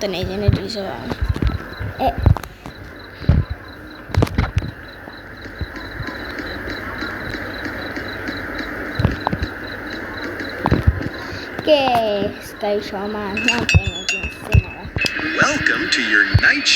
တနေချင်းနဲ့ဒီဆိုအောင်ကဲစတိုင်ရှောမှာညောင်းတင်နေချင်းစင်လာ Welcome to your night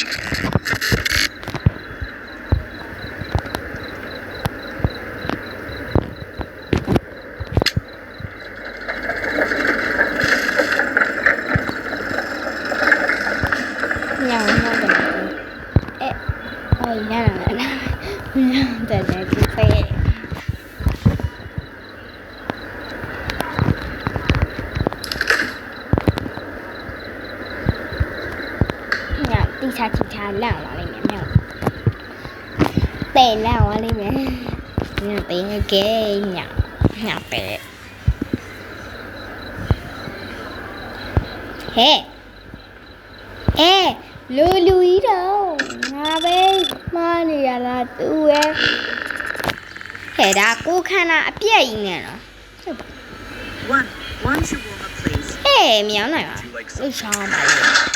ချာလန့်သွားလိမ့်မယ်မြောက်တဲလန့်သွားလိမ့်မယ်ညတင်းကဲညပဲဟဲ့လူကြီးတော့ငါပဲမှားနေရလားသူရဲ့ဟဲ့ဒါကိုခန္ဓာအပြည့်ကြီးနဲ့နော် one shawarma please ဟဲ့မြောင်းနိုင်ပါလှူချောင်းပါလေ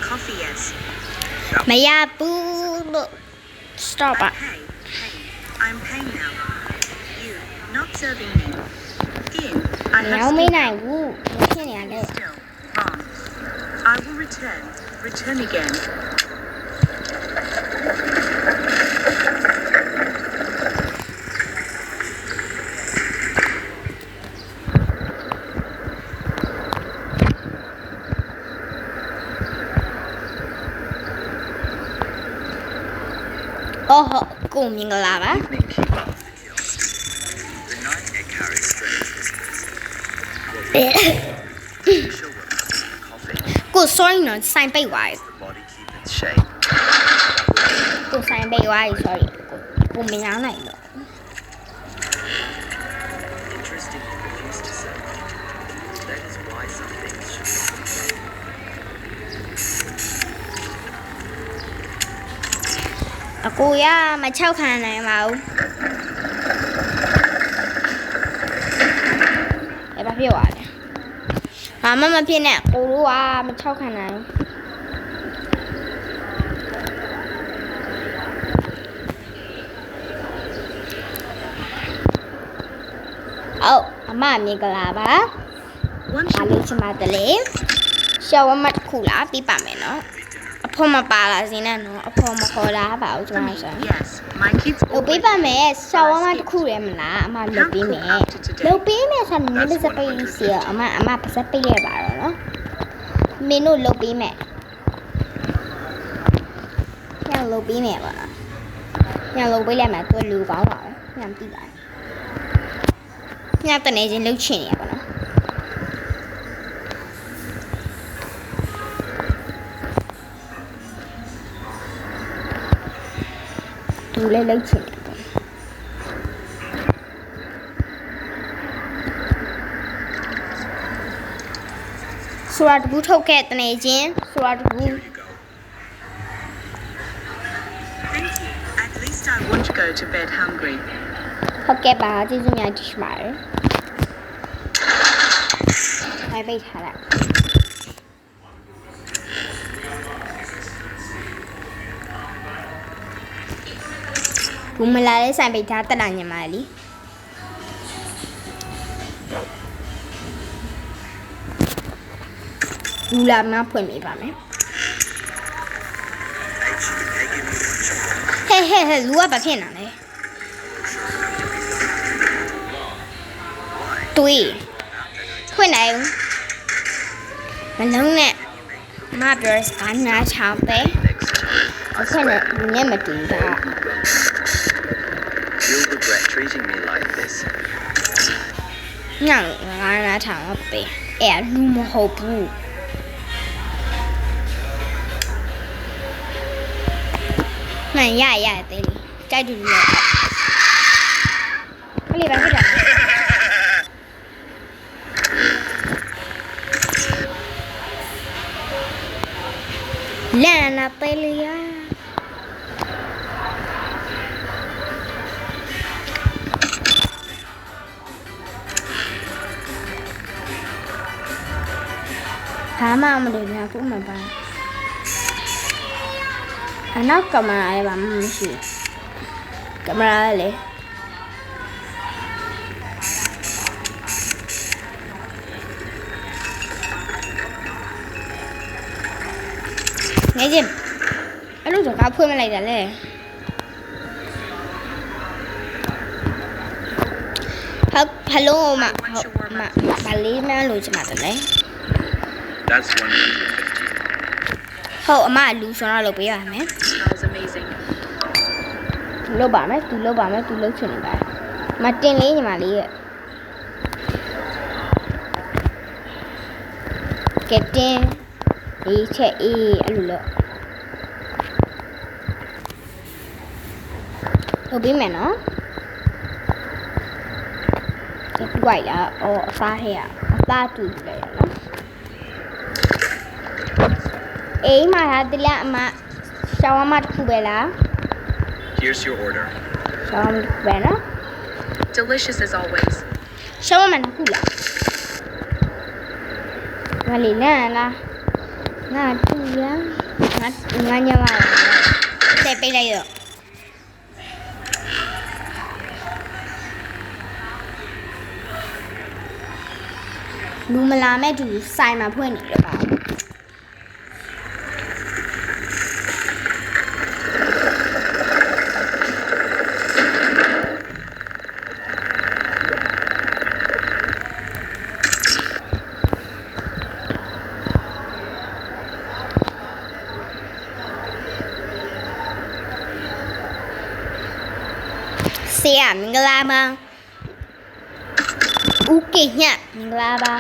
coffee yes မရဘူးလို့ stop ပါ hey I'm paying now you not serving me in I have မနိုင်ဘူးမဖြစ်နေရတယ် still wrong I will return againကိုမင်္ဂလာပါ The night air carries strange visitors. Coffee. ကို sorry နော်ဆိုင်ပိတ်သွားပြီ The body keep its shape. ကိုဆိုင်ပိတ်သွားပြီ sorry ကိုမရနိုင်တော့ Interesting you refuse to say. That is why some things should not be said. အကိုရမချောက်ခံနိုင်ပါဘူးဘာဖြစ်သွားလဲဘာမှမဖြစ်နဲ့ကိုတို့ကမချောက်ခံနိုင်ဘူးအမမင်္ဂလာပါအားလုံးချင်ပါတယ်လေရှောင်းမတ်ခုလာပြပါမယ်နော်အဖေမပါလာစင်းနဲ့နော်အဖေမခေါ်လာပါဘူးကျွန်တော်ဆို yes my kids လုပ်ပေးပါမယ်ရှောင်းမတစ်ခုရမလားအမလုပ်ပေးမယ်လုပ်ပေးမယ်ဆိုတော့လည်းစပိတ်စီအမပါစပိတ်ရပါတော့နော်မင်းတို့လုပ်ပေးမယ်ညလုပ်ပေးမယ်ပါညလုပ်ပေးလိုက်မယ်သူလူကောင်းပါပဲညမသိပါဘူးညတနေချင်းလှုပ်ချင်နေရပါနော်သူလည်းလှုပ်ချင်တယ်ဆိုရတဘူးထုတ်ခဲ့တနေချင်းဆိုရတဘူး thank you at least I won't go to bed hungry ဟုတ်ကဲ့ပါကျေးဇူးများတင်ပါတယ်ဖိုင်ပိတ်ထားလိုက်ဘူးမလာလေးဆိုင်ပိတ်ထားတက်လာညမာလီဘူးလာမဖွင့်မိပါမယ်ဟဲ့လူကဘာဖြစ်နေလဲတွေးဖွင့်နိုင်မလုံးနဲ့မပြောစကားနားချောင်းပဲအခုနဲ့ညမတူတာ You'll regret treating me like this. ညငါနားထောင်တော့ပဲလူမဟုတ်ဘူးမှန်ရသေးလေကြိုက်တူလို့ခလေးပါဖြစ်တာလန်နာပဲလေရ ဘာမှမလုပ်ဘူးခုမှပါအနောက်ကင်မရာလည်းဘာမှမရှိဘူးကင်မရာလည်းငယ်ချင်းအဲ့လိုတော့ဖွင့်မလိုက်တာလေဟယ်လိုမမလေးမလို့ချင်ပါတယ်လေ That's 150. ဟုတ်အမလူဆိုတော့လုပ်ပေးရမယ် Smells amazing. လုပ်ပါမယ်သူလုပ်ပါမယ်သူလုပ်ချင်နေပါမတင်လေးညီမလေးရဲ့ကက်တင်ဒီချက်အေးအဲ့လိုလုပ်ပေးမယ်နော်ဒီဝိုက်လာအော်အစားဟဲ့အစားတူလေနော်အေးမှာဟာတလက်အမရှောင်းမတစ်ခုပဲလား Here's your order. ရှောင်းတစ်ခုပဲနော် Delicious as always. ရှောင်းမတစ်ခုလားငါလေးနဲ့လားငါတူရငါညမတဲ့ပေးလိုက်တော့လူမလာမဲ့သူစိုင်မှာဖွင့်နေတယ်ပါဆေးရမင်္ဂလာပါဦးကိညမင်္ဂလာပါ